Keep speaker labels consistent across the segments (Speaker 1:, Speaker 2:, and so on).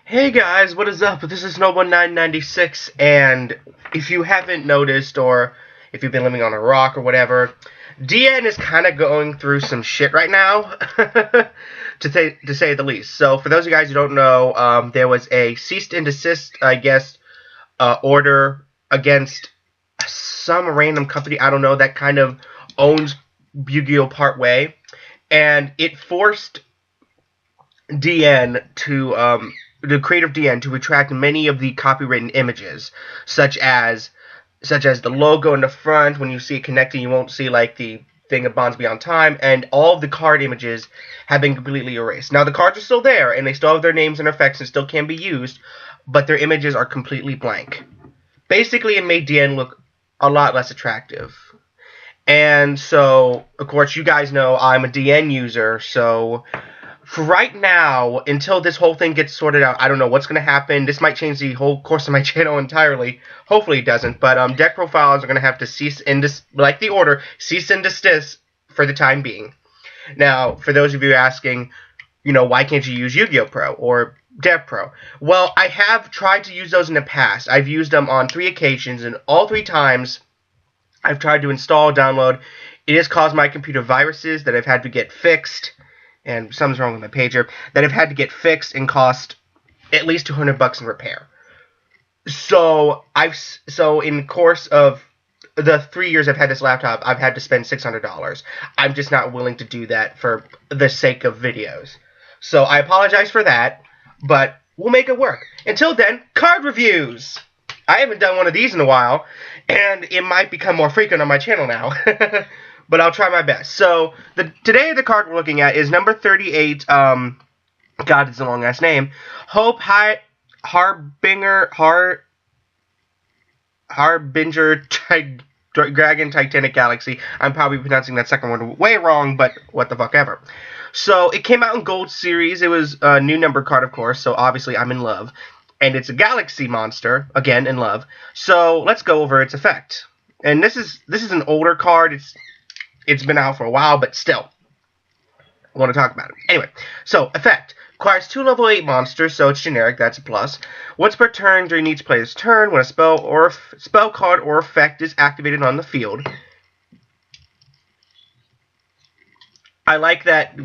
Speaker 1: Hey guys, what is up? This is Noble996, and if you haven't noticed, or if you've been living on a rock or whatever, DN is kind of going through some shit right now, to say the least. So, for those of you guys who don't know, there was a cease and desist, I guess, order against some random company, I don't know, that kind of owns Yu-Gi-Oh! Part Way, and it forced DN to the creator of DN to retract many of the copywritten images, such as the logo in the front. When you see it connecting, you won't see like the thing of Bonds Beyond Time, and all of the card images have been completely erased. Now the cards are still there, and they still have their names and effects, and still can be used, but their images are completely blank. Basically, it made DN look a lot less attractive. And so, of course, you guys know I'm a DN user, so for right now, until this whole thing gets sorted out, I don't know what's going to happen. This might change the whole course of my channel entirely. Hopefully it doesn't. But deck profiles are going to have to cease and like the order, cease and desist for the time being. Now, for those of you asking, why can't you use Yu-Gi-Oh! Pro or Dev Pro? Well, I have tried to use those in the past. I've used them on 3 occasions, and all 3 times I've tried to install, download. It has caused my computer viruses that I've had to get fixed, and something's wrong with my pager, that have had to get fixed and cost at least $200 in repair. So in the course of the 3 years I've had this laptop, I've had to spend $600. I'm just not willing to do that for the sake of videos. So I apologize for that, but we'll make it work. Until then, card reviews! I haven't done one of these in a while, and it might become more frequent on my channel now. But I'll try my best. So, today the card we're looking at is number 38, God, it's a long-ass name, Harbinger, Dragon Titanic Galaxy. I'm probably pronouncing that second one way wrong, but what the fuck ever. So, it came out in Gold Series. It was a new number card, of course, so obviously I'm in love. And it's a Galaxy monster, again, in love. So, let's go over its effect. And this is an older card. It's been out for a while, but still, I want to talk about it. Anyway, so, effect. Acquires 2 level 8 monsters, so it's generic, that's a plus. Once per turn during each player's turn, when a spell card or effect is activated on the field. I like that,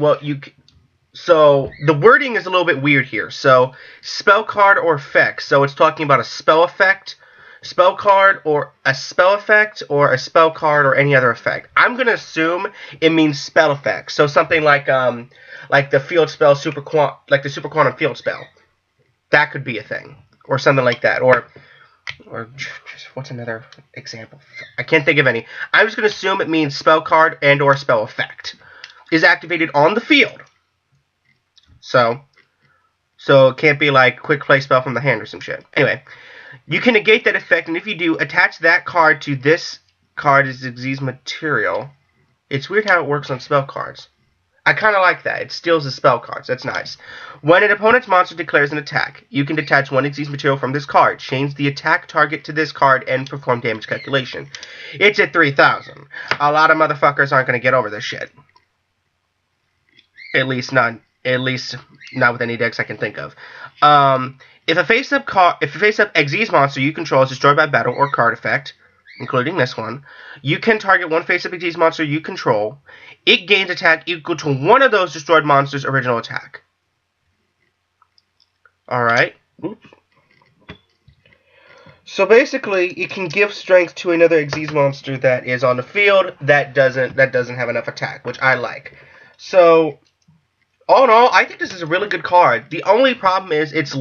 Speaker 1: so, the wording is a little bit weird here. So, spell card or effect, so it's talking about a spell effect, spell card, or a spell effect, or a spell card, or any other effect. I'm gonna assume it means spell effect. So something like the field spell like the super quantum field spell. That could be a thing, or something like that, or what's another example? I can't think of any. I'm just gonna assume it means spell card and or spell effect is activated on the field. So it can't be like quick play spell from the hand or some shit. Anyway. You can negate that effect, and if you do, attach that card to this card as Xyz's material. It's weird how it works on spell cards. I kind of like that. It steals the spell cards. That's nice. When an opponent's monster declares an attack, you can detach 1 Xyz material from this card, change the attack target to this card, and perform damage calculation. It's at 3,000. A lot of motherfuckers aren't going to get over this shit. At least not with any decks I can think of. If a face-up Xyz monster you control is destroyed by battle or card effect, including this one, you can target 1 face-up Xyz monster you control. It gains attack equal to 1 of those destroyed monsters' original attack. Alright. So basically, it can give strength to another Xyz monster that is on the field that doesn't have enough attack, which I like. So, all in all, I think this is a really good card. The only problem is its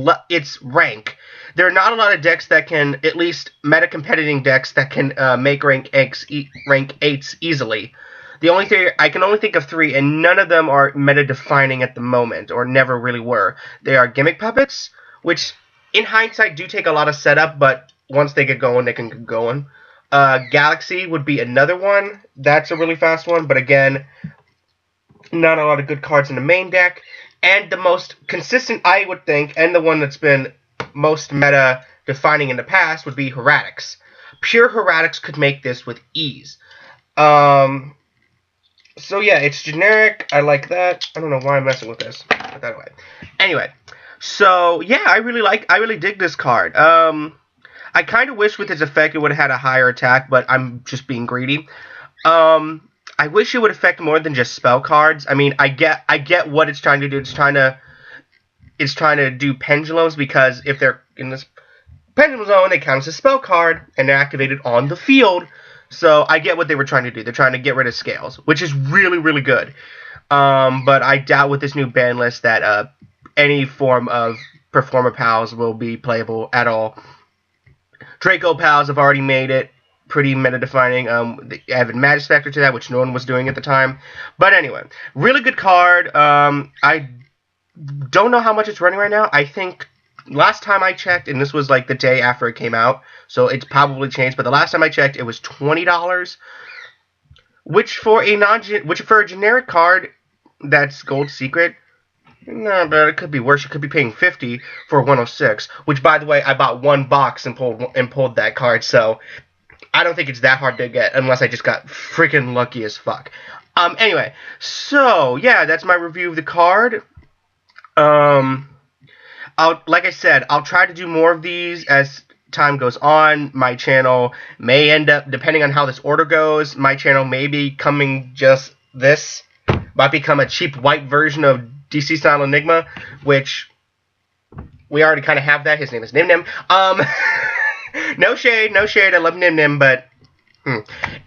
Speaker 1: rank. There are not a lot of decks that can, at least meta-competitive decks, that can make rank 8s easily. I can only think of 3, and none of them are meta-defining at the moment, or never really were. They are Gimmick Puppets, which, in hindsight, do take a lot of setup, but once they get going, they can get going. Galaxy would be another one. That's a really fast one, but again, not a lot of good cards in the main deck. And the most consistent, I would think, and the one that's been most meta-defining in the past would be Heretics. Pure Heretics could make this with ease. So yeah, it's generic. I like that. I don't know why I'm messing with this. Put that away. Anyway, So yeah, I really dig this card. I kind of wish with its effect it would have had a higher attack, but I'm just being greedy. I wish it would affect more than just spell cards. I mean, I get what it's trying to do. It's trying to do pendulums because if they're in this pendulum zone, they count as a spell card and they're activated on the field. So I get what they were trying to do. They're trying to get rid of scales, which is really, really good. But I doubt with this new ban list that any form of Performer Pals will be playable at all. Draco Pals have already made it pretty meta-defining. They have a Magus Factor to that, which no one was doing at the time. But anyway, really good card. I don't know how much it's running right now. I think last time I checked, and this was like the day after it came out, so it's probably changed. But the last time I checked, it was $20, which for a generic card that's gold secret. No, but it could be worse. You could be paying $50 for 106, which, by the way, I bought one box and pulled that card, so I don't think it's that hard to get unless I just got freaking lucky as fuck. Anyway, so yeah, that's my review of the card. Like I said, I'll try to do more of these as time goes on. My channel may end up, depending on how this order goes, my channel may be coming just this. Might become a cheap white version of DC Style Enigma, which we already kind of have that. His name is Nim Nim. No shade. I love Nim Nim, but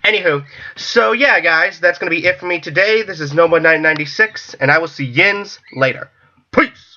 Speaker 1: anywho. So yeah, guys, that's gonna be it for me today. This is Noma996, and I will see yins later. Peace.